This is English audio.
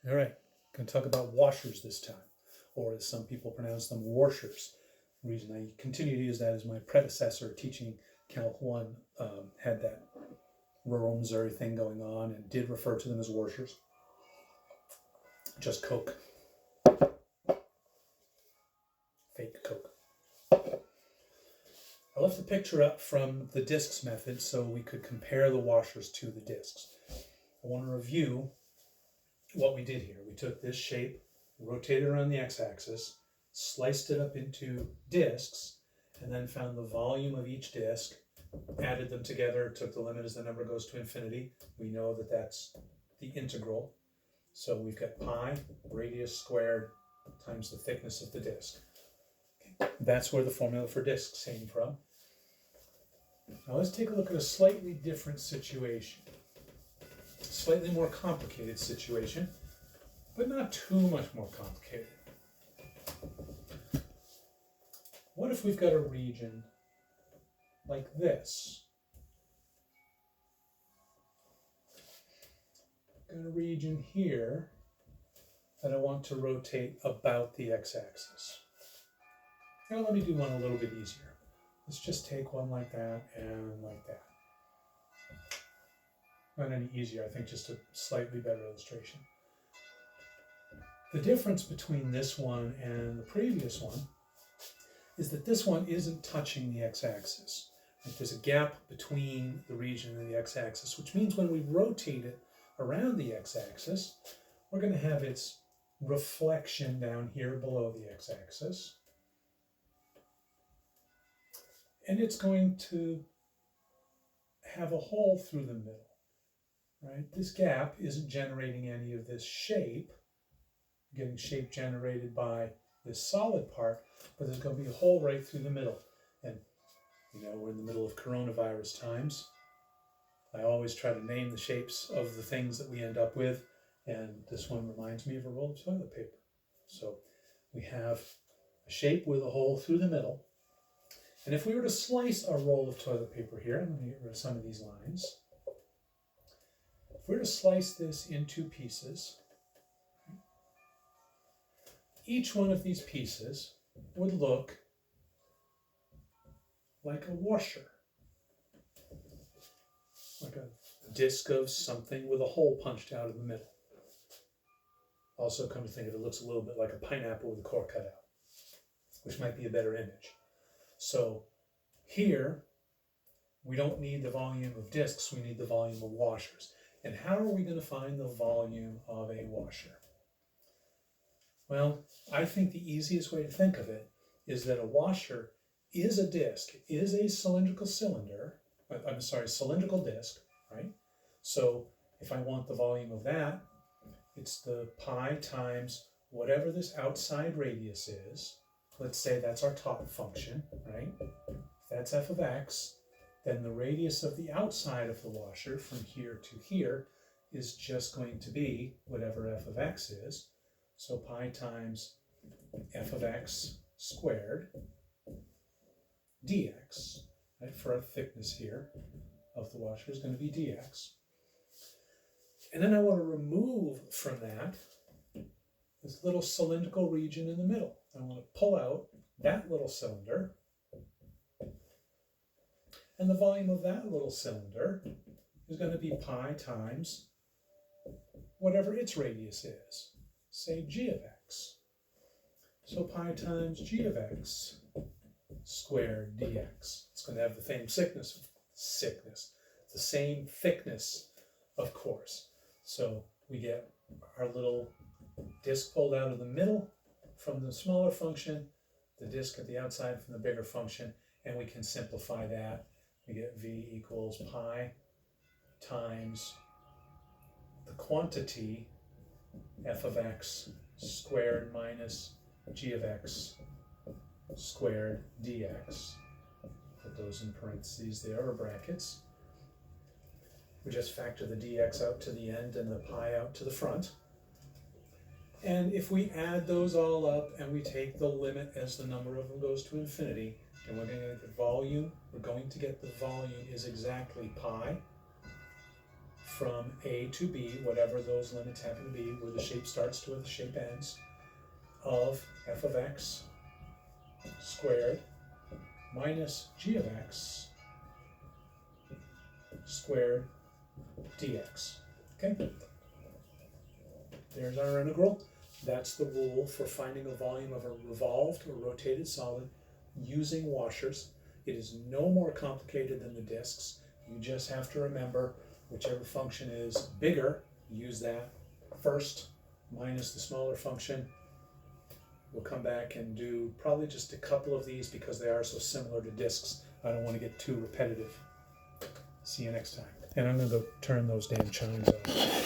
All right, going to talk about washers this time, or as some people pronounce them, washers. The reason I continue to use that is my predecessor teaching Calc 1 had that rural Missouri thing going on and did refer to them as washers. Just Coke. Fake Coke. I left the picture up from the discs method so we could compare the washers to the discs. I want to review what we did here. We took this shape, rotated it around the x-axis, sliced it up into discs, and then found the volume of each disc, added them together, took the limit as the number goes to infinity. We know that that's the integral. So we've got pi radius squared times the thickness of the disc. Okay. That's where the formula for discs came from. Now let's take a look at a slightly different situation. Slightly more complicated situation, but not too much more complicated. What if we've got a region like this? Got a region here that I want to rotate about the x-axis. Now let me do one a little bit easier. Let's just take one like that and like that. Not any easier, I think just a slightly better illustration. The difference between this one and the previous one is that this one isn't touching the x-axis. Like there's a gap between the region and the x-axis, which means when we rotate it around the x-axis, we're going to have its reflection down here below the x-axis. And it's going to have a hole through the middle. Right? This gap isn't generating any of this shape, getting shape generated by this solid part, but there's going to be a hole right through the middle. And you know, we're in the middle of coronavirus times. I always try to name the shapes of the things that we end up with, and this one reminds me of a roll of toilet paper. So we have a shape with a hole through the middle. And if we were to slice our roll of toilet paper here, I'm going to get rid of some of these lines. If we were to slice this in two pieces, each one of these pieces would look like a washer, like a disc of something with a hole punched out of the middle. Also, come to think of it, looks a little bit like a pineapple with a core cut out, which might be a better image. So here, we don't need the volume of discs, we need the volume of washers. And how are we going to find the volume of a washer? Well, I think the easiest way to think of it is that a washer is a disc, is a cylindrical disc, right? So if I want the volume of that, it's the pi times whatever this outside radius is. Let's say that's our top function, right? If that's f of x, then the radius of the outside of the washer from here to here is just going to be whatever f of x is. So pi times f of x squared dx, right, for our thickness here of the washer is going to be dx. And then I want to remove from that this little cylindrical region in the middle. I want to pull out that little cylinder, and the volume of that little cylinder is going to be pi times whatever its radius is, say g of x. So pi times g of x squared dx. It's going to have the same the same thickness, of course. So we get our little disk pulled out of the middle from the smaller function, the disk at the outside from the bigger function, and we can simplify that. We get v equals pi times the quantity f of x squared minus g of x squared dx. Put those in parentheses there, or brackets. We just factor the dx out to the end and the pi out to the front. And if we add those all up and we take the limit as the number of them goes to infinity, then we're going to get the volume. We're going to get the volume is exactly pi from A to B, whatever those limits happen to be, where the shape starts to where the shape ends, of f of x squared minus g of x squared dx. Okay? There's our integral. That's the rule for finding a volume of a revolved or rotated solid using washers. It is no more complicated than the disks. You just have to remember whichever function is bigger, use that first, minus the smaller function. We'll come back and do probably just a couple of these because they are so similar to disks. I don't want to get too repetitive. See you next time. And I'm going to go turn those damn chimes off.